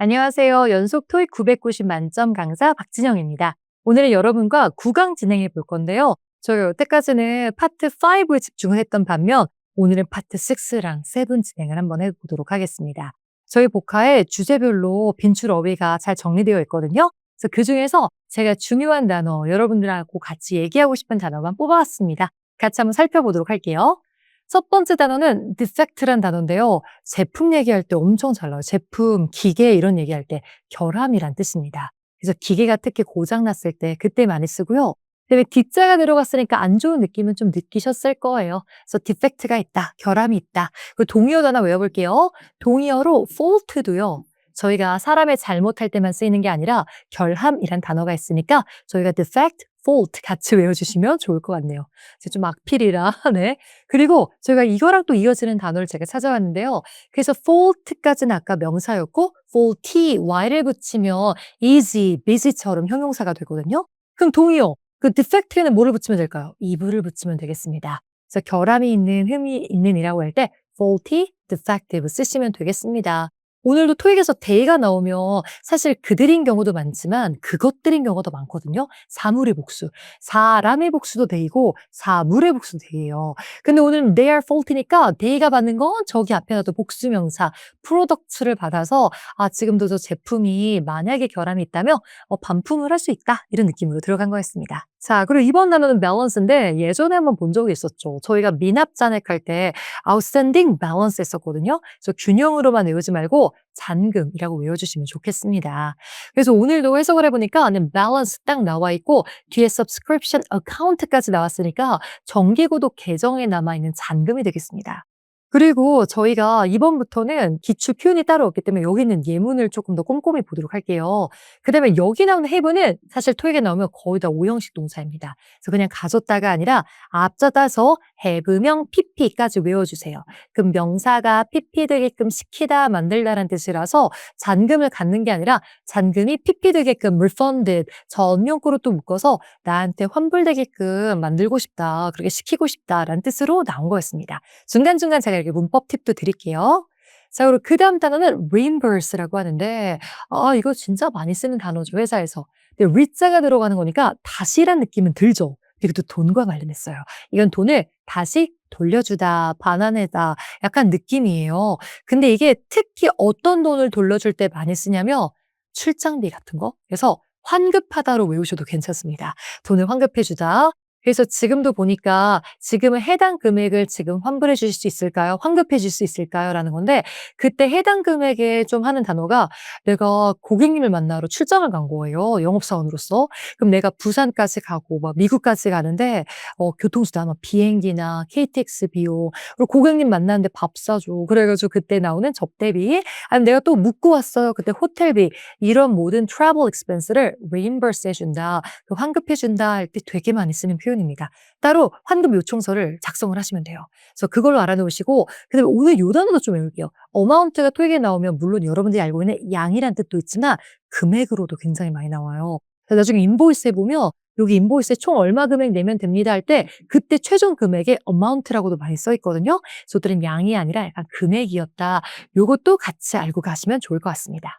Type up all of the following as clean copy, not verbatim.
안녕하세요. 연속 토익 990 만점 강사 박진영입니다. 오늘은 여러분과 구강 진행해 볼 건데요. 저희 여태까지는 파트 5에 집중을 했던 반면 오늘은 파트 6랑 7 진행을 한번 해보도록 하겠습니다. 저희 복화에 주제별로 빈출 어휘가 잘 정리되어 있거든요. 그래서 그중에서 제가 중요한 단어, 여러분들하고 같이 얘기하고 싶은 단어만 뽑아왔습니다. 같이 한번 살펴보도록 할게요. 첫 번째 단어는 defect란 단어인데요. 제품 얘기할 때 엄청 잘 나와요. 제품, 기계 이런 얘기할 때 결함이란 뜻입니다. 그래서 기계가 특히 고장 났을 때 그때 많이 쓰고요. 그다음에 D자가 들어갔으니까 안 좋은 느낌은 좀 느끼셨을 거예요. 그래서 defect가 있다, 결함이 있다. 그리고 동의어도 하나 외워볼게요. 동의어로 fault도요. 저희가 사람의 잘못할 때만 쓰이는 게 아니라 결함이란 단어가 있으니까 저희가 defect, fault 같이 외워주시면 좋을 것 같네요. 제가 좀 악필이라 네. 그리고 저희가 이거랑 또 이어지는 단어를 제가 찾아왔는데요. 그래서 fault까지는 아까 명사였고 faulty, y를 붙이면 easy, busy처럼 형용사가 되거든요. 그럼 동의어, 그 defect에는 뭐를 붙이면 될까요? eve를 붙이면 되겠습니다. 그래서 결함이 있는, 흠이 있는 이라고 할 때 faulty, defective 쓰시면 되겠습니다. 오늘도 토익에서 they가 나오면 사실 그들인 경우도 많지만 그것들인 경우도 많거든요. 사물의 복수. 사람의 복수도 they고 사물의 복수도 they예요. 근데 오늘 they are fault니까 they가 받는 건 저기 앞에 놔도 복수명사 product를 받아서 아 지금도 저 제품이 만약에 결함이 있다면 반품을 할 수 있다 이런 느낌으로 들어간 거였습니다. 자 그리고 이번 단어는 balance인데 예전에 한번 본 적이 있었죠. 저희가 미납 잔액할 때 outstanding balance 했었거든요. 그래서 균형으로만 외우지 말고 잔금이라고 외워주시면 좋겠습니다. 그래서 오늘도 해석을 해보니까 balance 딱 나와 있고 뒤에 subscription account까지 나왔으니까 정기구독 계정에 남아있는 잔금이 되겠습니다. 그리고 저희가 이번부터는 기출 표현이 따로 없기 때문에 여기 있는 예문을 조금 더 꼼꼼히 보도록 할게요. 그다음에 여기 나오는 have는 사실 토익에 나오면 거의 다 오형식 동사입니다. 그래서 그냥 가졌다가 아니라 앞자 따서 have명 pp까지 외워주세요. 그럼 명사가 pp 되게끔 시키다, 만들다라는 뜻이라서 잔금을 갖는 게 아니라 잔금이 pp 되게끔 refunded, 전명구로 또 묶어서 나한테 환불되게끔 만들고 싶다, 그렇게 시키고 싶다라는 뜻으로 나온 거였습니다. 중간중간 제가 이렇게 문법 팁도 드릴게요. 자, 그리고 그 다음 단어는 reimburse라고 하는데, 이거 진짜 많이 쓰는 단어죠, 회사에서. 근데 re자가 들어가는 거니까 다시란 느낌은 들죠. 이것도 돈과 관련했어요. 이건 돈을 다시 돌려주다, 반환해다, 약간 느낌이에요. 근데 이게 특히 어떤 돈을 돌려줄 때 많이 쓰냐면 출장비 같은 거. 그래서 환급하다로 외우셔도 괜찮습니다. 돈을 환급해주다. 그래서 지금도 보니까 지금은 해당 금액을 지금 환불해 주실 수 있을까요? 환급해 줄 수 있을까요? 라는 건데 그때 해당 금액에 좀 하는 단어가 내가 고객님을 만나러 출장을 간 거예요. 영업사원으로서. 그럼 내가 부산까지 가고 막 미국까지 가는데 교통수단 막 비행기나 KTX 비용 그리고 고객님 만나는데 밥 사줘. 그래가지고 그때 나오는 접대비 아니면 내가 또 묵고 왔어요. 그때 호텔비 이런 모든 travel expense를 reimburse 해준다. 그 환급해준다 할 때 되게 많이 쓰는 표현입니다. 따로 환급 요청서를 작성을 하시면 돼요. 그래서 그걸로 알아놓으시고 그다음에 오늘 요 단어도 좀 외울게요. 어마운트가 토익에 나오면 물론 여러분들이 알고 있는 양이란 뜻도 있지만 금액으로도 굉장히 많이 나와요. 그래서 나중에 인보이스에 보면 여기 인보이스에 총 얼마 금액 내면 됩니다 할 때 그때 최종 금액에 amount라고도 많이 써 있거든요. 그래서 그들은 양이 아니라 약간 금액이었다. 요것도 같이 알고 가시면 좋을 것 같습니다.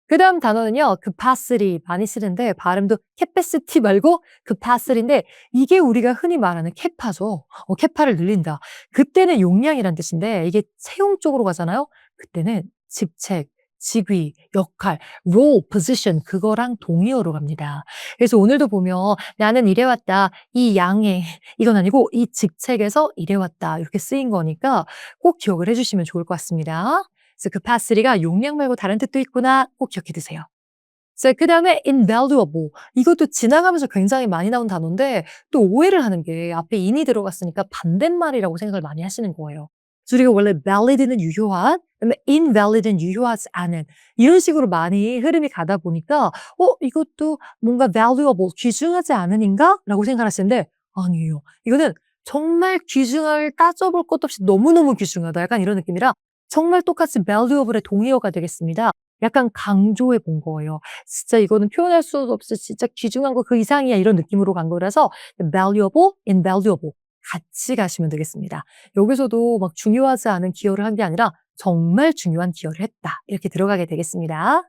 그 다음 단어는요, capacity 많이 쓰는데 발음도 capacity 말고 capacity인데 이게 우리가 흔히 말하는 캐파죠. 캐파를 늘린다. 그때는 용량이란 뜻인데 이게 채용 쪽으로 가잖아요. 그때는 직책, 직위, 역할, role, position 그거랑 동의어로 갑니다. 그래서 오늘도 보면 나는 이래왔다. 이 양에 이건 아니고 이 직책에서 이래왔다. 이렇게 쓰인 거니까 꼭 기억을 해주시면 좋을 것 같습니다. 그래서 capacity가 용량 말고 다른 뜻도 있구나 꼭 기억해 두세요. 자, 그 다음에 invaluable. 이것도 지나가면서 굉장히 많이 나온 단어인데 또 오해를 하는 게 앞에 in이 들어갔으니까 반대말이라고 생각을 많이 하시는 거예요. 그래서 우리가 원래 valid는 유효한, 그다음에 invalid는 유효하지 않은 이런 식으로 많이 흐름이 가다 보니까 이것도 뭔가 valuable, 귀중하지 않은인가? 라고 생각하시는데 아니에요. 이거는 정말 귀중을 따져볼 것도 없이 너무너무 귀중하다. 약간 이런 느낌이라 정말 똑같이 valuable의 동의어가 되겠습니다. 약간 강조해 본 거예요. 진짜 이거는 표현할 수도 없이 진짜 귀중한 거 그 이상이야 이런 느낌으로 간 거라서 valuable, invaluable 같이 가시면 되겠습니다. 여기서도 막 중요하지 않은 기여를 한 게 아니라 정말 중요한 기여를 했다. 이렇게 들어가게 되겠습니다.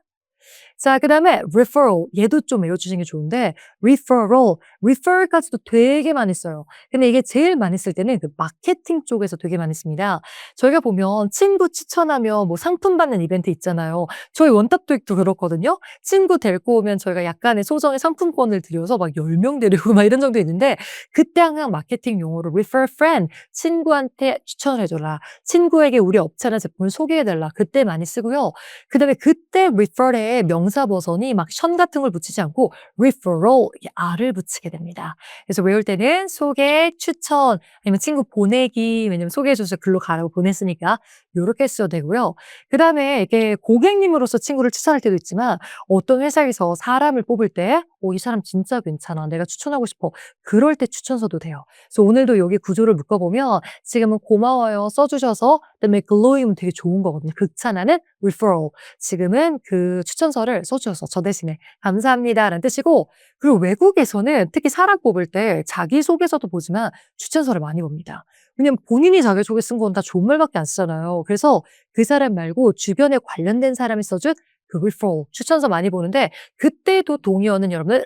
자, 그다음에 referral. 얘도 좀 외워주시는 게 좋은데 referral까지도 되게 많이 써요. 근데 이게 제일 많이 쓸 때는 그 마케팅 쪽에서 되게 많이 씁니다. 저희가 보면 친구 추천하면 뭐 상품 받는 이벤트 있잖아요. 저희 원탑도익도 그렇거든요. 친구 데리고 오면 저희가 약간의 소정의 상품권을 드려서 막 10명 데리고 막 이런 정도 있는데 그때 항상 마케팅 용어로 refer friend, 친구한테 추천해 줘라. 친구에게 우리 업체나 제품을 소개해 달라. 그때 많이 쓰고요. 그다음에 그때 refer에 명사 버전이 막 션 같은 걸 붙이지 않고 referral 이 r을 붙이게 됩니다. 그래서 외울 때는 소개, 추천 아니면 친구 보내기 왜냐면 소개해 줘서 글로 가라고 보냈으니까 요렇게 써도 되고요. 그다음에 이게 고객님으로서 친구를 추천할 때도 있지만 어떤 회사에서 사람을 뽑을 때 이 사람 진짜 괜찮아. 내가 추천하고 싶어. 그럴 때 추천서도 돼요. 그래서 오늘도 여기 구조를 묶어보면 지금은 고마워요 써주셔서 그다음에 glow이면 되게 좋은 거거든요. 극찬하는 referral. 지금은 그 추천서를 써주셔서 저 대신에 감사합니다라는 뜻이고 그리고 외국에서는 특히 사람 뽑을 때 자기소개서도 보지만 추천서를 많이 봅니다. 왜냐면 본인이 자기소개 쓴 건 다 좋은 말밖에 안 쓰잖아요. 그래서 그 사람 말고 주변에 관련된 사람이 써준 그 referral, 추천서 많이 보는데 그때도 동의어는 여러분들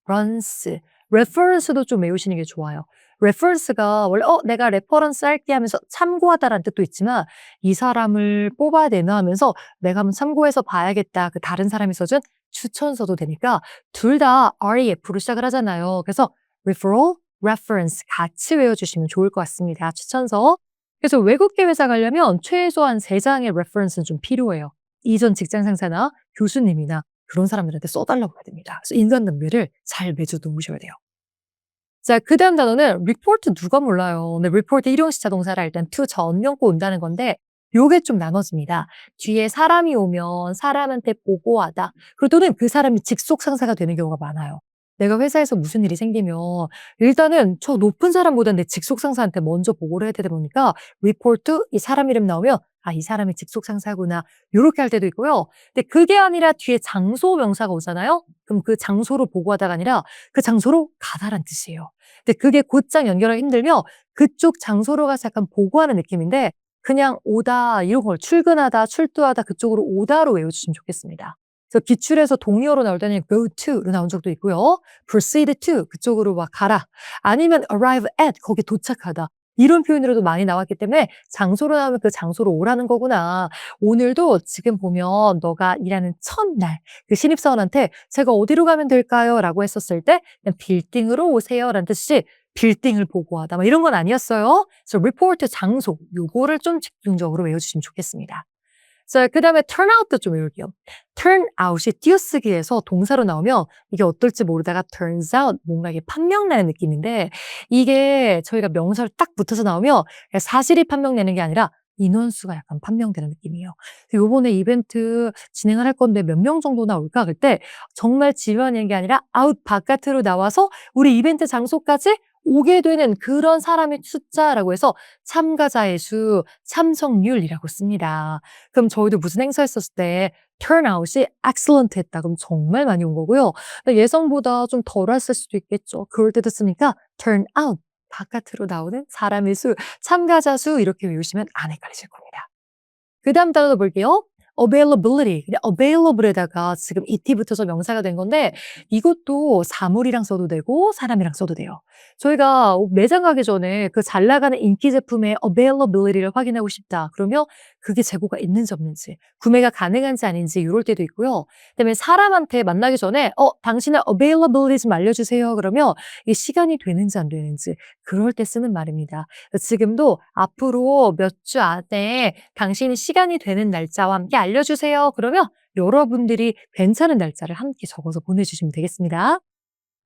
reference, reference도 좀 외우시는 게 좋아요. reference가 원래 내가 레퍼런스 할게 하면서 참고하다라는 뜻도 있지만 이 사람을 뽑아내나 하면서 내가 한번 참고해서 봐야겠다. 그 다른 사람이 써준 추천서도 되니까 둘 다 REF로 시작을 하잖아요. 그래서 referral, reference 같이 외워주시면 좋을 것 같습니다. 추천서. 그래서 외국계 회사 가려면 최소한 3장의 reference는 좀 필요해요. 이전 직장 상사나 교수님이나 그런 사람들한테 써달라고 해야 됩니다. 그래서 인간 능력을 잘 매주 놓으셔야 돼요. 자, 그다음 단어는 report 누가 몰라요. 근데 report 일용식 자동사라 일단 to 전명고 온다는 건데 요게 좀 나눠집니다. 뒤에 사람이 오면 사람한테 보고하다. 그리고 또는 그 사람이 직속 상사가 되는 경우가 많아요. 내가 회사에서 무슨 일이 생기면 일단은 저 높은 사람보다 내 직속 상사한테 먼저 보고를 해야 되다 보니까 report to 이 사람 이름 나오면 이 사람이 직속 상사구나. 요렇게 할 때도 있고요. 근데 그게 아니라 뒤에 장소 명사가 오잖아요. 그럼 그 장소로 보고하다가 아니라 그 장소로 가다란 뜻이에요. 근데 그게 곧장 연결하기 힘들면 그쪽 장소로 가서 약간 보고하는 느낌인데 그냥 오다 이런 걸 출근하다, 출두하다 그쪽으로 오다로 외워주시면 좋겠습니다. 그래서 기출에서 동의어로 나올 때는 go to로 나온 적도 있고요. proceed to 그쪽으로 막 가라. 아니면 arrive at 거기 도착하다. 이런 표현으로도 많이 나왔기 때문에 장소로 나오면 그 장소로 오라는 거구나. 오늘도 지금 보면 너가 일하는 첫날 그 신입사원한테 제가 어디로 가면 될까요? 라고 했었을 때 그냥 빌딩으로 오세요 라는 뜻이 빌딩을 보고하다 뭐 이런 건 아니었어요. 그래서 report 장소 요거를 좀 집중적으로 외워주시면 좋겠습니다. 자, 그다음에 turn out도 좀 외울게요. turn out이 띄어쓰기에서 동사로 나오면 이게 어떨지 모르다가 turns out 뭔가 이게 판명나는 느낌인데 이게 저희가 명사로 딱 붙어서 나오면 사실이 판명되는 게 아니라 인원수가 약간 판명되는 느낌이에요. 요번에 이벤트 진행을 할 건데 몇 명 정도나 올까? 그때 정말 지원하는 게 아니라 out 바깥으로 나와서 우리 이벤트 장소까지 오게 되는 그런 사람의 숫자라고 해서 참가자의 수, 참석률이라고 씁니다. 그럼 저희도 무슨 행사 했었을 때 turnout이 excellent 했다. 그럼 정말 많이 온 거고요. 예상보다 좀 덜 왔을 수도 있겠죠. 그럴 때도 쓰니까 turnout, 바깥으로 나오는 사람의 수, 참가자 수 이렇게 외우시면 안 헷갈리실 겁니다. 그 다음 단어도 볼게요. availability. 그냥 available에다가 지금 et 붙어서 명사가 된 건데 이것도 사물이랑 써도 되고 사람이랑 써도 돼요. 저희가 매장 가기 전에 그 잘 나가는 인기 제품의 availability를 확인하고 싶다. 그러면 그게 재고가 있는지 없는지, 구매가 가능한지 아닌지 이럴 때도 있고요. 그다음에 사람한테 만나기 전에 당신의 availability 좀 알려주세요. 그러면 이게 시간이 되는지 안 되는지 그럴 때 쓰는 말입니다. 지금도 앞으로 몇 주 안에 당신이 시간이 되는 날짜와 함께 알려주세요. 그러면 여러분들이 괜찮은 날짜를 함께 적어서 보내주시면 되겠습니다.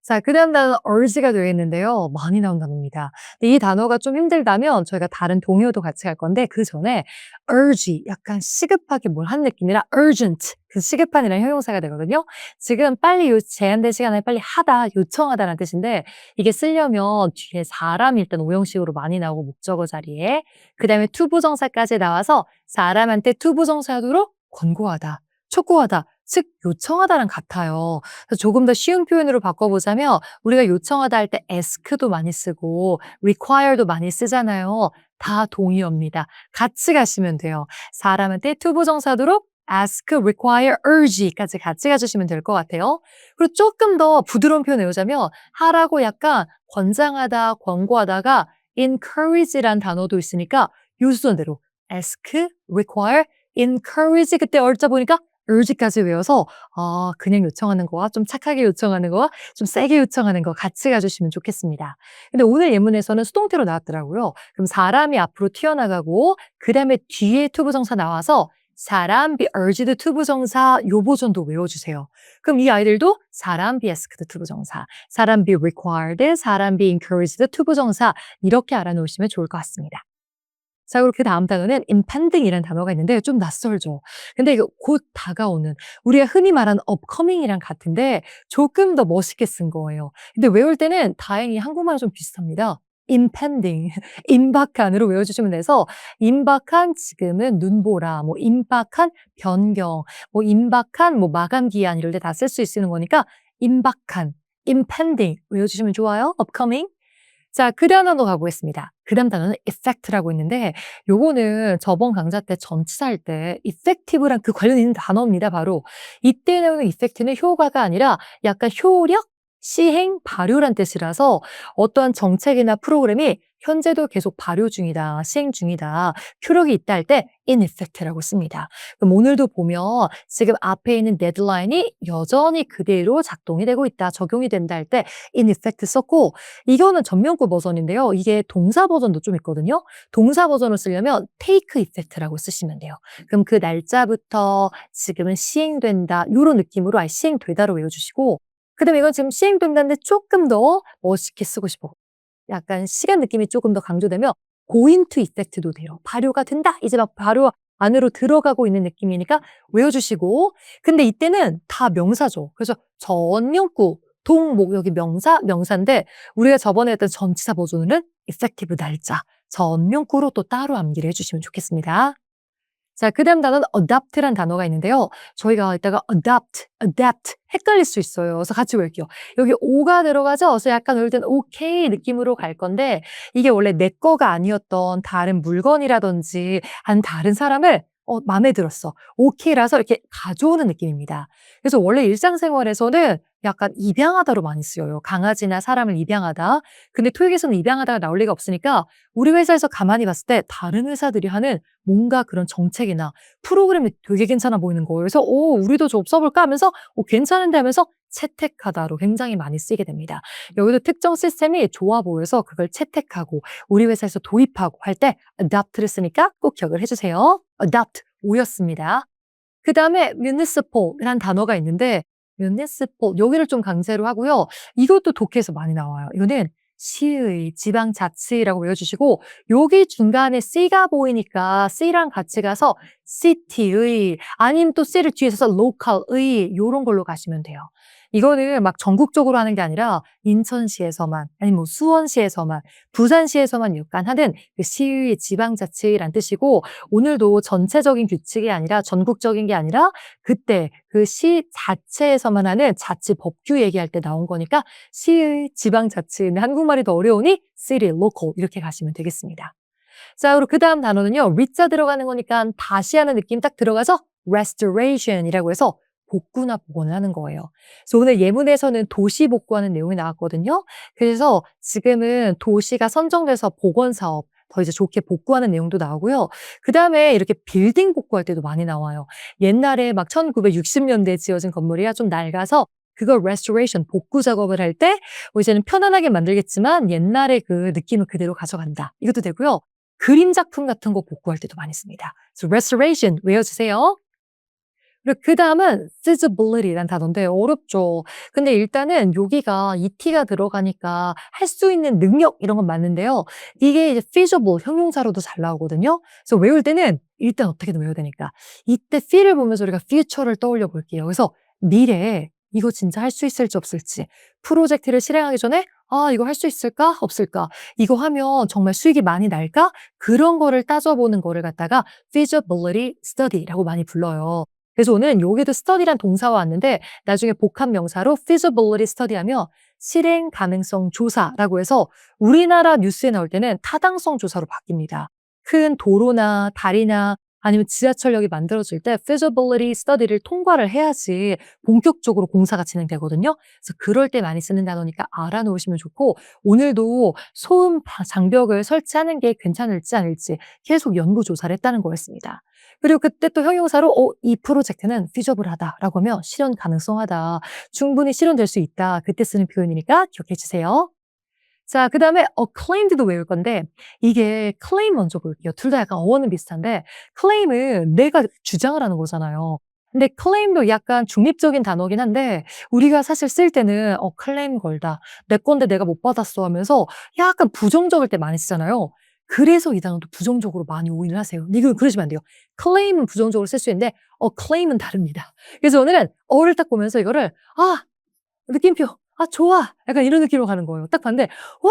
자, 그다음 단어는 urge가 되겠는데요. 많이 나온 단어입니다. 근데 이 단어가 좀 힘들다면 저희가 다른 동요도 같이 갈 건데 그 전에 urge, 약간 시급하게 뭘 하는 느낌이라 urgent, 그 시급한이라는 형용사가 되거든요. 지금 빨리 제한된 시간에 빨리 하다, 요청하다라는 뜻인데 이게 쓰려면 뒤에 사람이 일단 오형식으로 많이 나오고 목적어 자리에 그다음에 투부정사까지 나와서 사람한테 투부정사로 권고하다, 촉구하다, 즉 요청하다랑 같아요. 그래서 조금 더 쉬운 표현으로 바꿔보자면 우리가 요청하다 할 때 ask도 많이 쓰고 require도 많이 쓰잖아요. 다 동의어입니다. 같이 가시면 돼요. 사람한테 투부정사도록 ask, require, urge까지 같이 가주시면 될 것 같아요. 그리고 조금 더 부드러운 표현 외우자면 하라고 약간 권장하다, 권고하다가 encourage란 단어도 있으니까 요 순서대로 ask, require, encourage 그때 얼짜 보니까 urge까지 외워서 그냥 요청하는 거와 좀 착하게 요청하는 거와 좀 세게 요청하는 거 같이 가주시면 좋겠습니다. 근데 오늘 예문에서는 수동태로 나왔더라고요. 그럼 사람이 앞으로 튀어나가고 그 다음에 뒤에 투부정사 나와서 사람 be urged 투부정사 요 버전도 외워주세요. 그럼 이 아이들도 사람 be asked 투부정사, 사람 be required, 사람 be encouraged 투부정사 이렇게 알아놓으시면 좋을 것 같습니다. 자, 그리고 그 다음 단어는 impending이라는 단어가 있는데 좀 낯설죠. 근데 이거 곧 다가오는 우리가 흔히 말하는 upcoming이랑 같은데 조금 더 멋있게 쓴 거예요. 근데 외울 때는 다행히 한국말은 좀 비슷합니다. impending, 임박한으로 외워주시면 돼서 임박한 지금은 눈보라, 뭐 임박한 변경, 뭐 임박한 뭐 마감 기한 이럴 때 다 쓸 수 있는 거니까 임박한, impending 외워주시면 좋아요. upcoming. 자, 그 다음 단어 가보겠습니다. 그 다음 단어는 effect라고 있는데 요거는 저번 강좌 때 전치사 할 때 effective랑 그 관련 있는 단어입니다. 바로 이때 나오는 effect는 효과가 아니라 약간 효력, 시행, 발효란 뜻이라서 어떠한 정책이나 프로그램이 현재도 계속 발효 중이다, 시행 중이다, 효력이 있다 할 때 in effect라고 씁니다. 그럼 오늘도 보면 지금 앞에 있는 데드라인이 여전히 그대로 작동이 되고 있다, 적용이 된다 할 때 in effect 썼고 이거는 전면구 버전인데요. 이게 동사 버전도 좀 있거든요. 동사 버전을 쓰려면 take effect라고 쓰시면 돼요. 그럼 그 날짜부터 지금은 시행된다 이런 느낌으로 아예 시행되다로 외워주시고 그다음에 이건 지금 시행된다는데 조금 더 멋있게 쓰고 싶어. 약간 시간 느낌이 조금 더 강조되면 go into effect도 돼요. 발효가 된다. 이제 막 발효 안으로 들어가고 있는 느낌이니까 외워주시고 근데 이때는 다 명사죠. 그래서 전명구 동목역이 명사, 명사인데 우리가 저번에 했던 전치사 버전은 effective 날짜, 전명구로 또 따로 암기를 해주시면 좋겠습니다. 자, 그 다음 단어는 adopt란 단어가 있는데요. 저희가 이따가 adapt 헷갈릴 수 있어요. 그래서 같이 외울게요. 여기 오가 들어가죠? 그래서 약간 외울 때는 오케이 느낌으로 갈 건데 이게 원래 내 거가 아니었던 다른 물건이라든지 한 다른 사람을 마음에 들었어. 오케이라서 이렇게 가져오는 느낌입니다. 그래서 원래 일상생활에서는 약간 입양하다로 많이 쓰여요. 강아지나 사람을 입양하다. 근데 토익에서는 입양하다가 나올 리가 없으니까 우리 회사에서 가만히 봤을 때 다른 회사들이 하는 뭔가 그런 정책이나 프로그램이 되게 괜찮아 보이는 거예요. 그래서 우리도 좀 써볼까 하면서 괜찮은데 하면서 채택하다로 굉장히 많이 쓰이게 됩니다. 여기도 특정 시스템이 좋아 보여서 그걸 채택하고 우리 회사에서 도입하고 할 때 adopt를 쓰니까 꼭 기억을 해주세요. adopt 오였습니다. 그 다음에 municipal이라는 단어가 있는데 municipal 여기를 좀 강제로 하고요. 이것도 독해에서 많이 나와요. 이거는 시의, 지방자치라고 외워주시고 여기 중간에 C가 보이니까 C랑 같이 가서 city의 아니면 또 C를 뒤에서 써서 local의 이런 걸로 가시면 돼요. 이거는 막 전국적으로 하는 게 아니라 인천시에서만 아니면 뭐 수원시에서만 부산시에서만 약간 하는 그 시의, 지방자치라는 뜻이고 오늘도 전체적인 규칙이 아니라 전국적인 게 아니라 그때 그 시 자체에서만 하는 자치 법규 얘기할 때 나온 거니까 시의, 지방자치는 한국말이 더 어려우니 city, local 이렇게 가시면 되겠습니다. 자, 그리고 그 다음 단어는요. re자 들어가는 거니까 다시 하는 느낌 딱 들어가서 restoration이라고 해서 복구나 복원을 하는 거예요. 그래서 오늘 예문에서는 도시 복구하는 내용이 나왔거든요. 그래서 지금은 도시가 선정돼서 복원 사업 더 이제 좋게 복구하는 내용도 나오고요. 그 다음에 이렇게 빌딩 복구할 때도 많이 나와요. 옛날에 막 1960년대에 지어진 건물이야 좀 낡아서 그걸 restoration, 복구 작업을 할 때 이제는 편안하게 만들겠지만 옛날의 그 느낌을 그대로 가져간다. 이것도 되고요. 그림 작품 같은 거 복구할 때도 많이 씁니다. 그래서 restoration 외워주세요. 그리고 그 다음은 feasibility라는 단어인데 어렵죠. 근데 일단은 여기가 et가 들어가니까 할 수 있는 능력 이런 건 맞는데요. 이게 이제 feasible 형용사로도 잘 나오거든요. 그래서 외울 때는 일단 어떻게든 외워야 되니까 이때 feel을 보면서 우리가 future를 떠올려 볼게요. 그래서 미래에 이거 진짜 할 수 있을지 없을지 프로젝트를 실행하기 전에 이거 할 수 있을까? 없을까? 이거 하면 정말 수익이 많이 날까? 그런 거를 따져보는 거를 갖다가 feasibility study라고 많이 불러요. 그래서 오늘 여기도 study란 동사와 왔는데 나중에 복합 명사로 feasibility study하면 실행 가능성 조사라고 해서 우리나라 뉴스에 나올 때는 타당성 조사로 바뀝니다. 큰 도로나 다리나 아니면 지하철역이 만들어질 때 feasibility study를 통과를 해야지 본격적으로 공사가 진행되거든요. 그래서 그럴 때 많이 쓰는 단어니까 알아놓으시면 좋고 오늘도 소음 장벽을 설치하는 게 괜찮을지 아닐지 계속 연구 조사를 했다는 거였습니다. 그리고 그때 또 형용사로 이 프로젝트는 feasible하다라고 하면 실현 가능성하다. 충분히 실현될 수 있다. 그때 쓰는 표현이니까 기억해 주세요. 자, 그다음에 acclaimed도 외울 건데 이게 claim 먼저 볼게요. 둘 다 약간 어원은 비슷한데 claim은 내가 주장을 하는 거잖아요. 근데 claim도 약간 중립적인 단어긴 한데 우리가 사실 쓸 때는 claim 걸다. 내 건데 내가 못 받았어 하면서 약간 부정적일 때 많이 쓰잖아요. 그래서 이 단어도 부정적으로 많이 오인을 하세요. 근데 이건 그러시면 안 돼요. claim은 부정적으로 쓸 수 있는데 claim은 다릅니다. 그래서 오늘은 어를 딱 보면서 이거를 느낌표. 좋아. 약간 이런 느낌으로 가는 거예요. 딱 봤는데, 와,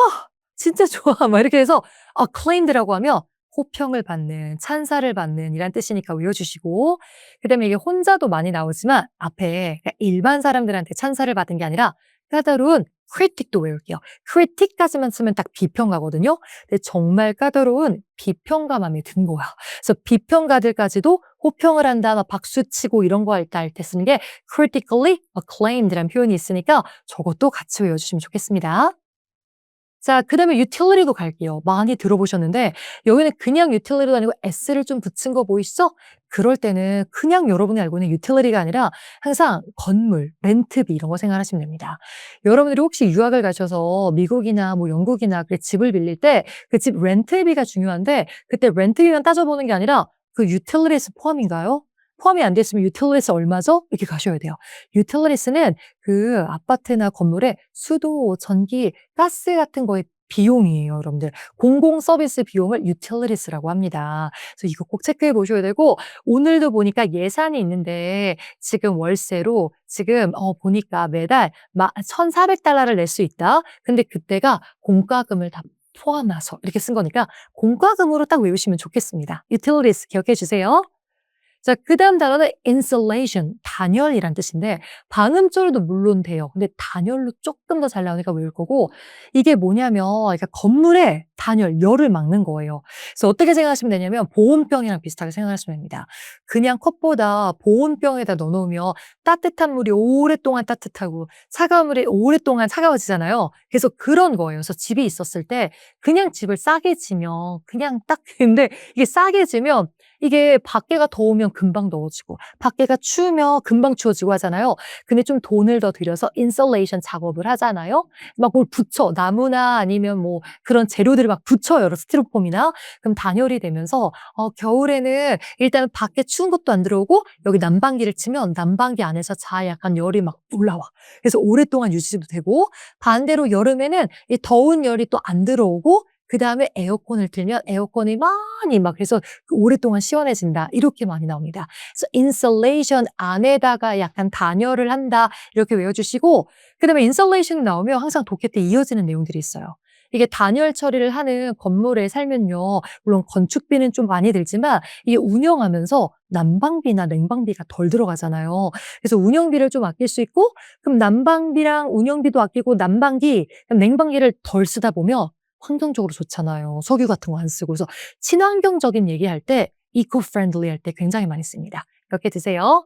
진짜 좋아. 막 이렇게 해서, acclaimed라고 하면 호평을 받는, 찬사를 받는 이란 뜻이니까 외워주시고, 그 다음에 이게 혼자도 많이 나오지만, 앞에 그러니까 일반 사람들한테 찬사를 받은 게 아니라, 까다로운 critic도 외울게요. critic까지만 쓰면 딱 비평가거든요. 근데 정말 까다로운 비평가맘이 든 거야. 그래서 비평가들까지도 호평을 한다, 막 박수치고 이런 거 할 때 쓰는 게 critically acclaimed라는 표현이 있으니까 저것도 같이 외워주시면 좋겠습니다. 자, 그 다음에 utility도 갈게요. 많이 들어보셨는데 여기는 그냥 utility도 아니고 s를 좀 붙인 거 보이시죠? 그럴 때는 그냥 여러분이 알고 있는 utility가 아니라 항상 건물, 렌트비 이런 거 생각하시면 됩니다. 여러분들이 혹시 유학을 가셔서 미국이나 뭐 영국이나 그 집을 빌릴 때 그 집 렌트비가 중요한데 그때 렌트비만 따져보는 게 아니라 그 utilities 포함인가요? 포함이 안 됐으면 utilities 얼마죠? 이렇게 가셔야 돼요. utilities는 그 아파트나 건물에 수도, 전기, 가스 같은 거의 비용이에요, 여러분들. 공공 서비스 비용을 utilities라고 합니다. 그래서 이거 꼭 체크해 보셔야 되고 오늘도 보니까 예산이 있는데 지금 월세로 지금 보니까 매달 1,400달러를 낼 수 있다. 근데 그때가 공과금을 다 포함해서 이렇게 쓴 거니까 공과금으로 딱 외우시면 좋겠습니다. utilities 기억해 주세요. 자, 그다음 단어는 insulation, 단열이란 뜻인데 방음절도 물론 돼요. 근데 단열로 조금 더 잘 나오니까 외울 거고 이게 뭐냐면 그러니까 건물에 단열, 열을 막는 거예요. 그래서 어떻게 생각하시면 되냐면 보온병이랑 비슷하게 생각하시면 됩니다. 그냥 컵보다 보온병에다 넣어놓으면 따뜻한 물이 오랫동안 따뜻하고 차가운 물이 오랫동안 차가워지잖아요. 그래서 그런 거예요. 그래서 집이 있었을 때 그냥 집을 싸게 지면 그냥 딱 근데 이게 싸게 지면 이게 밖에가 더우면 금방 더워지고 밖에가 추우면 금방 추워지고 하잖아요. 근데 좀 돈을 더 들여서 인슐레이션 작업을 하잖아요. 막 뭘 붙여 나무나 아니면 뭐 그런 재료들을 막 붙여요. 스티로폼이나. 그럼 단열이 되면서 겨울에는 일단 밖에 추운 것도 안 들어오고 여기 난방기를 치면 난방기 안에서 잘 약간 열이 막 올라와. 그래서 오랫동안 유지도 되고 반대로 여름에는 이 더운 열이 또 안 들어오고 그다음에 에어컨을 틀면 에어컨이 많이 막 그래서 오랫동안 시원해진다. 이렇게 많이 나옵니다. 그래서 insulation 안에다가 약간 단열을 한다. 이렇게 외워주시고 그다음에 insulation 나오면 항상 독해 때 이어지는 내용들이 있어요. 이게 단열 처리를 하는 건물에 살면요. 물론 건축비는 좀 많이 들지만 이게 운영하면서 난방비나 냉방비가 덜 들어가잖아요. 그래서 운영비를 좀 아낄 수 있고 그럼 난방비랑 운영비도 아끼고 난방기, 그럼 냉방기를 덜 쓰다 보면 환경적으로 좋잖아요. 석유 같은 거 안 쓰고. 그래서 친환경적인 얘기할 때 eco-friendly 할 때 굉장히 많이 씁니다. 이렇게 드세요.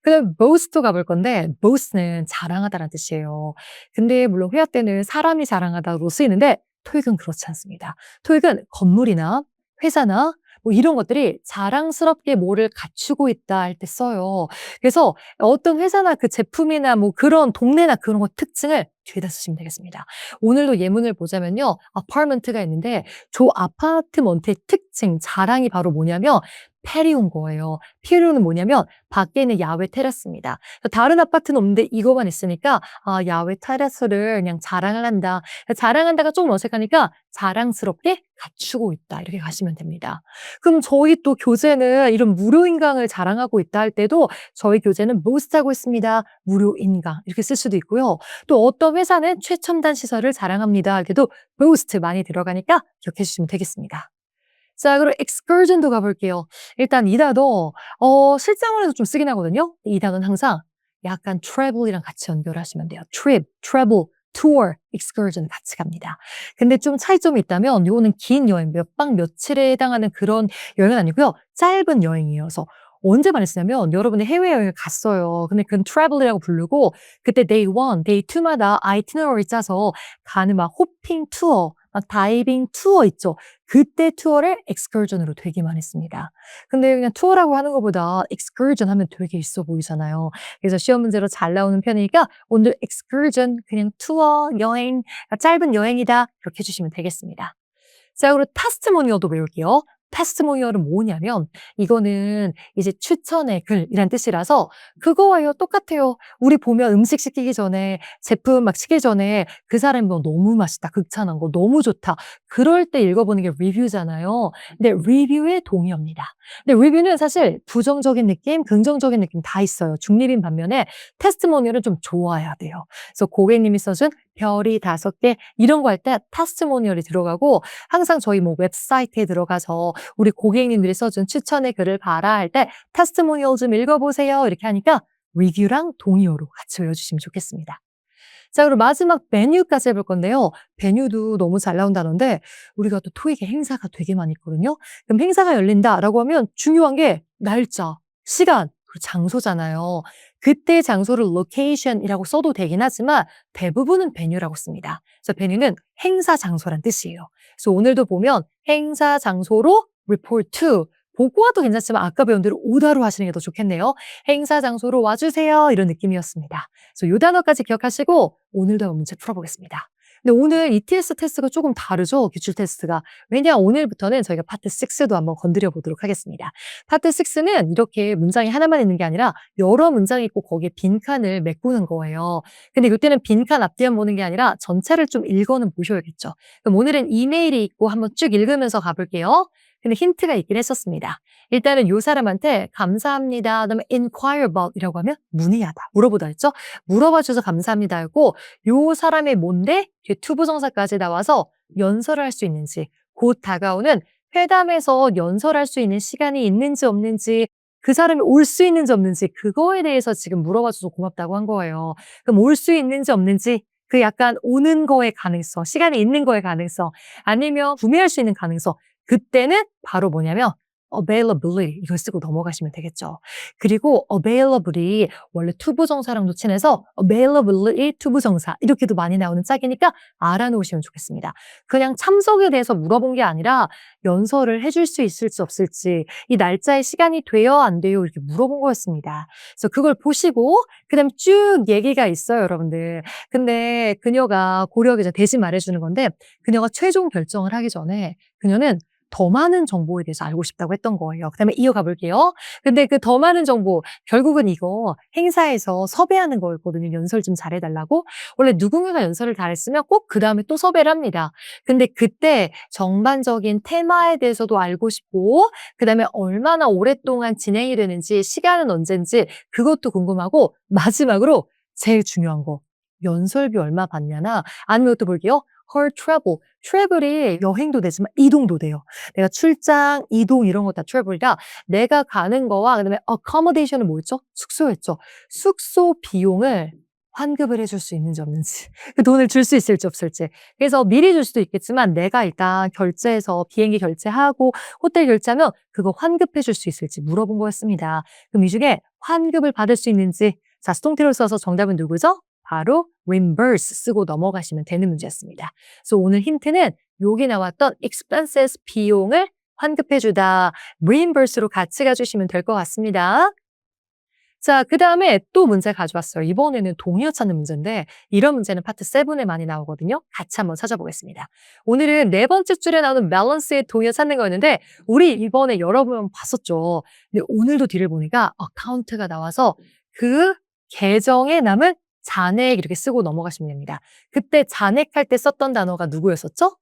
그다음에 boast도 가볼 건데 boast는 자랑하다라는 뜻이에요. 근데 물론 회화 때는 사람이 자랑하다로 쓰이는데 토익은 그렇지 않습니다. 토익은 건물이나 회사나 뭐 이런 것들이 자랑스럽게 뭐를 갖추고 있다 할 때 써요. 그래서 어떤 회사나 그 제품이나 뭐 그런 동네나 그런 거 특징을 뒤에다 쓰시면 되겠습니다. 오늘도 예문을 보자면요. 아파트먼트가 있는데 저 아파트먼트의 특징, 자랑이 바로 뭐냐면 페리온 거예요. 페리온은 뭐냐면 밖에 있는 야외 테라스입니다. 다른 아파트는 없는데 이거만 있으니까 야외 테라스를 그냥 자랑을 한다. 자랑한다가 조금 어색하니까 자랑스럽게 갖추고 있다. 이렇게 가시면 됩니다. 그럼 저희 또 교재는 이런 무료 인강을 자랑하고 있다 할 때도 저희 교재는 boast하고 있습니다. 무료 인강 이렇게 쓸 수도 있고요. 또 어떤 회사는 최첨단 시설을 자랑합니다 할 때도 boast 많이 들어가니까 기억해 주시면 되겠습니다. 자, 그리고 excursion도 가볼게요. 일단 이 단어 실생활에서 좀 쓰긴 하거든요. 이 단어는 항상 약간 travel이랑 같이 연결하시면 돼요. trip, travel tour, excursion 같이 갑니다. 근데 좀 차이점이 있다면 요거는 긴 여행, 몇 박 며칠에 해당하는 그런 여행은 아니고요. 짧은 여행이어서 언제 많이 쓰냐면 여러분이 해외여행을 갔어요. 근데 그건 travel이라고 부르고 그때 day 1, day 2마다 itinerary 짜서 가는 막 호핑 투어, 막 다이빙 투어 있죠. 그때 투어를 excursion으로 되게 많이 씁니다. 근데 그냥 투어라고 하는 것보다 excursion 하면 되게 있어 보이잖아요. 그래서 시험 문제로 잘 나오는 편이니까 오늘 excursion 그냥 투어, 여행, 짧은 여행이다 이렇게 해주시면 되겠습니다. 자, 그리고 테스티모니얼도 배울게요. 테스티모니얼은 뭐냐면 이거는 이제 추천의 글이란 뜻이라서 그거와요 똑같아요. 우리 보면 음식 시키기 전에 제품 막 시키기 전에 그 사람이 뭐 너무 맛있다, 극찬한 거 너무 좋다. 그럴 때 읽어보는 게 리뷰잖아요. 근데 리뷰의 동의어입니다. 근데 리뷰는 사실 부정적인 느낌, 긍정적인 느낌 다 있어요. 중립인 반면에 테스티모니얼은 좀 좋아야 돼요. 그래서 고객님이 써준 별이 5개 이런 거 할 때 테스티모니얼이 들어가고 항상 저희 뭐 웹사이트에 들어가서 우리 고객님들이 써준 추천의 글을 봐라 할 때 테스티모니얼 좀 읽어보세요 이렇게 하니까 리뷰랑 동의어로 같이 외워주시면 좋겠습니다. 자, 그리고 마지막 베뉴까지 해볼 건데요. 베뉴도 너무 잘 나온 단어인데 우리가 또 토익에 행사가 되게 많이 있거든요. 그럼 행사가 열린다라고 하면 중요한 게 날짜, 시간, 그리고 장소잖아요. 그때 장소를 location이라고 써도 되긴 하지만 대부분은 베뉴라고 씁니다. 그래서 베뉴는 행사 장소란 뜻이에요. 그래서 오늘도 보면 행사 장소로 report to 보고와도 괜찮지만 아까 배운 대로 오다로 하시는 게 더 좋겠네요. 행사 장소로 와주세요. 이런 느낌이었습니다. 그래서 이 단어까지 기억하시고 오늘도 한번 문제 풀어보겠습니다. 근데 오늘 ETS 테스트가 조금 다르죠? 기출 테스트가. 왜냐 오늘부터는 저희가 파트 6도 한번 건드려 보도록 하겠습니다. 파트 6는 이렇게 문장이 하나만 있는 게 아니라 여러 문장이 있고 거기에 빈칸을 메꾸는 거예요. 근데 이때는 빈칸 앞뒤만 보는 게 아니라 전체를 좀 읽어는 보셔야겠죠. 그럼 오늘은 이메일이 있고 한번 쭉 읽으면서 가볼게요. 근데 힌트가 있긴 했었습니다. 일단은 요 사람한테 감사합니다. 그다음에 inquire about 이라고 하면 문의하다, 물어보다 했죠. 물어봐 주셔서 감사합니다였고 요 사람이 뭔데 뒤에 투부정사까지 나와서 연설을 할 수 있는지 곧 다가오는 회담에서 연설할 수 있는 시간이 있는지 없는지 그 사람이 올 수 있는지 없는지 그거에 대해서 지금 물어봐 줘서 고맙다고 한 거예요. 그럼 올 수 있는지 없는지 그 약간 오는 거의 가능성, 시간이 있는 거의 가능성 아니면 구매할 수 있는 가능성 그때는 바로 뭐냐면 availability 이걸 쓰고 넘어가시면 되겠죠. 그리고 available이 원래 투부정사랑도 친해서 availability 투부정사 이렇게도 많이 나오는 짝이니까 알아놓으시면 좋겠습니다. 그냥 참석에 대해서 물어본 게 아니라 연설을 해줄 수 있을지 없을지 이 날짜에 시간이 돼요 안 돼요 이렇게 물어본 거였습니다. 그래서 그걸 보시고 그다음에 쭉 얘기가 있어요 여러분들. 근데 그녀가 고려하기 전에 대신 말해주는 건데 그녀가 최종 결정을 하기 전에 그녀는 더 많은 정보에 대해서 알고 싶다고 했던 거예요. 그다음에 이어가 볼게요. 근데 그 더 많은 정보 결국은 이거 행사에서 섭외하는 거였거든요. 연설 좀 잘해달라고. 원래 누군가가 연설을 잘했으면 꼭 그 다음에 또 섭외를 합니다. 근데 그때 전반적인 테마에 대해서도 알고 싶고 그다음에 얼마나 오랫동안 진행이 되는지 시간은 언젠지 그것도 궁금하고 마지막으로 제일 중요한 거 연설비 얼마 받냐나 아니면 또 볼게요. her travel. travel이 여행도 되지만 이동도 돼요. 내가 출장, 이동 이런 거 다 travel이라 내가 가는 거와 그다음에 accommodation은 뭐였죠? 숙소였죠. 숙소 비용을 환급을 해줄 수 있는지 없는지 그 돈을 줄 수 있을지 없을지 그래서 미리 줄 수도 있겠지만 내가 일단 결제해서 비행기 결제하고 호텔 결제하면 그거 환급해 줄 수 있을지 물어본 거였습니다. 그럼 이 중에 환급을 받을 수 있는지 자 수동태로 써서 정답은 누구죠? 바로 reimburse 쓰고 넘어가시면 되는 문제였습니다. 그래서 오늘 힌트는 여기 나왔던 expenses 비용을 환급해주다 reimburse로 같이 가주시면 될 것 같습니다. 자, 그 다음에 또 문제 가져왔어요. 이번에는 동의어 찾는 문제인데 이런 문제는 파트 7에 많이 나오거든요. 같이 한번 찾아보겠습니다. 오늘은 4번째 줄에 나오는 balance의 동의어 찾는 거였는데 우리 이번에 여러분 봤었죠. 근데 오늘도 뒤를 보니까 account가 나와서 그 계정에 남은 잔액 이렇게 쓰고 넘어가시면 됩니다. 그때 잔액할 때 썼던 단어가 누구였었죠?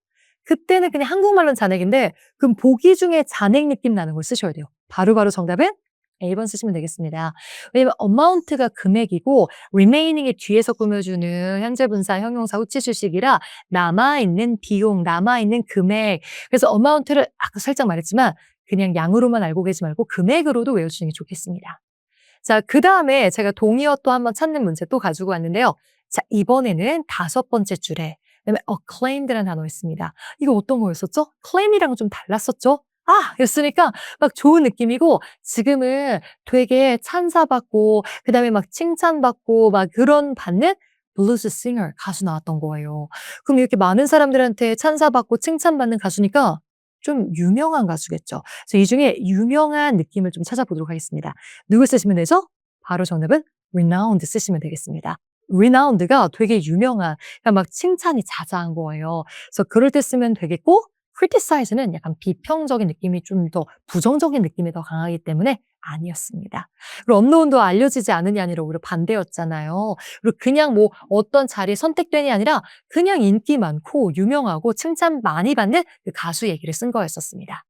그때는 그냥 한국말로는 잔액인데 그럼 보기 중에 잔액 느낌 나는 걸 쓰셔야 돼요. 바로바로 정답은 A번 쓰시면 되겠습니다. 왜냐면 amount가 금액이고 remaining이 뒤에서 꾸며주는 현재 분사, 형용사, 후치 수식이라 남아있는 비용, 남아있는 금액. 그래서 amount를 아까 살짝 말했지만 그냥 양으로만 알고 계지 말고 금액으로도 외워주시는 게 좋겠습니다. 자, 그 다음에 제가 동의어 또 한번 찾는 문제 또 가지고 왔는데요. 자, 이번에는 5번째 줄에 그다음에 acclaimed라는 단어 있습니다. 이거 어떤 거였었죠? claim이랑은 좀 달랐었죠? 였으니까 막 좋은 느낌이고 지금은 되게 찬사받고 그다음에 막 칭찬받고 막 그런 받는 블루스 싱어 가수 나왔던 거예요. 그럼 이렇게 많은 사람들한테 찬사받고 칭찬받는 가수니까 좀 유명한 가수겠죠. 그래서 이 중에 유명한 느낌을 좀 찾아보도록 하겠습니다. 누구 쓰시면 되죠? 바로 정답은 renowned 쓰시면 되겠습니다. renowned가 되게 유명한, 그러니까 막 칭찬이 자자한 거예요. 그래서 그럴 때 쓰면 되겠고, criticize는 약간 비평적인 느낌이 좀 더 부정적인 느낌이 더 강하기 때문에 아니었습니다. 그리고 unknown도 알려지지 않은 이 아니라 오히려 반대였잖아요. 그리고 그냥 뭐 어떤 자리에 선택된이 아니라 그냥 인기 많고 유명하고 칭찬 많이 받는 그 가수 얘기를 쓴 거였었습니다.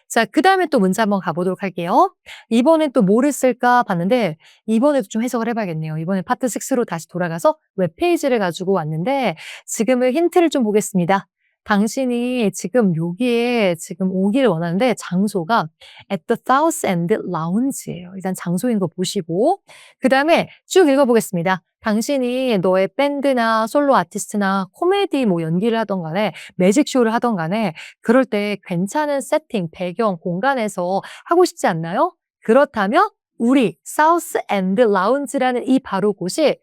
자, 그다음에 또 문제 한번 가보도록 할게요. 이번엔 또 뭐를 쓸까 봤는데 이번에도 좀 해석을 해봐야겠네요. 이번에 파트 6로 다시 돌아가서 웹페이지를 가지고 왔는데 지금은 힌트를 좀 보겠습니다. 당신이 지금 여기에 지금 오기를 원하는데 장소가 at the South End Lounge예요. 일단 장소인 거 보시고 그다음에 쭉 읽어보겠습니다. 당신이 너의 밴드나 솔로 아티스트나 코미디 뭐 연기를 하던 간에 매직쇼를 하던 간에 그럴 때 괜찮은 세팅, 배경, 공간에서 하고 싶지 않나요? 그렇다면 우리 사우스 엔드 라운지라는 이 바로 곳이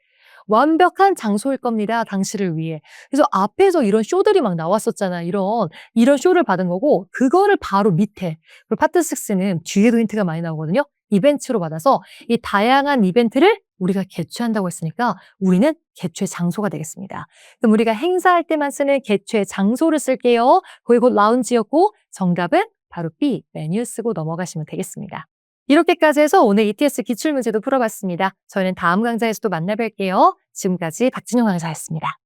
완벽한 장소일 겁니다. 당신을 위해. 그래서 앞에서 이런 쇼들이 막 나왔었잖아. 이런 쇼를 받은 거고 그거를 바로 밑에. 그리고 파트 6는 뒤에도 힌트가 많이 나오거든요. 이벤트로 받아서 이 다양한 이벤트를 우리가 개최한다고 했으니까 우리는 개최 장소가 되겠습니다. 그럼 우리가 행사할 때만 쓰는 개최 장소를 쓸게요. 거기 곧 라운지였고 정답은 바로 B, 메뉴 쓰고 넘어가시면 되겠습니다. 이렇게까지 해서 오늘 ETS 기출문제도 풀어봤습니다. 저희는 다음 강좌에서도 만나뵐게요. 지금까지 박진영 강사였습니다.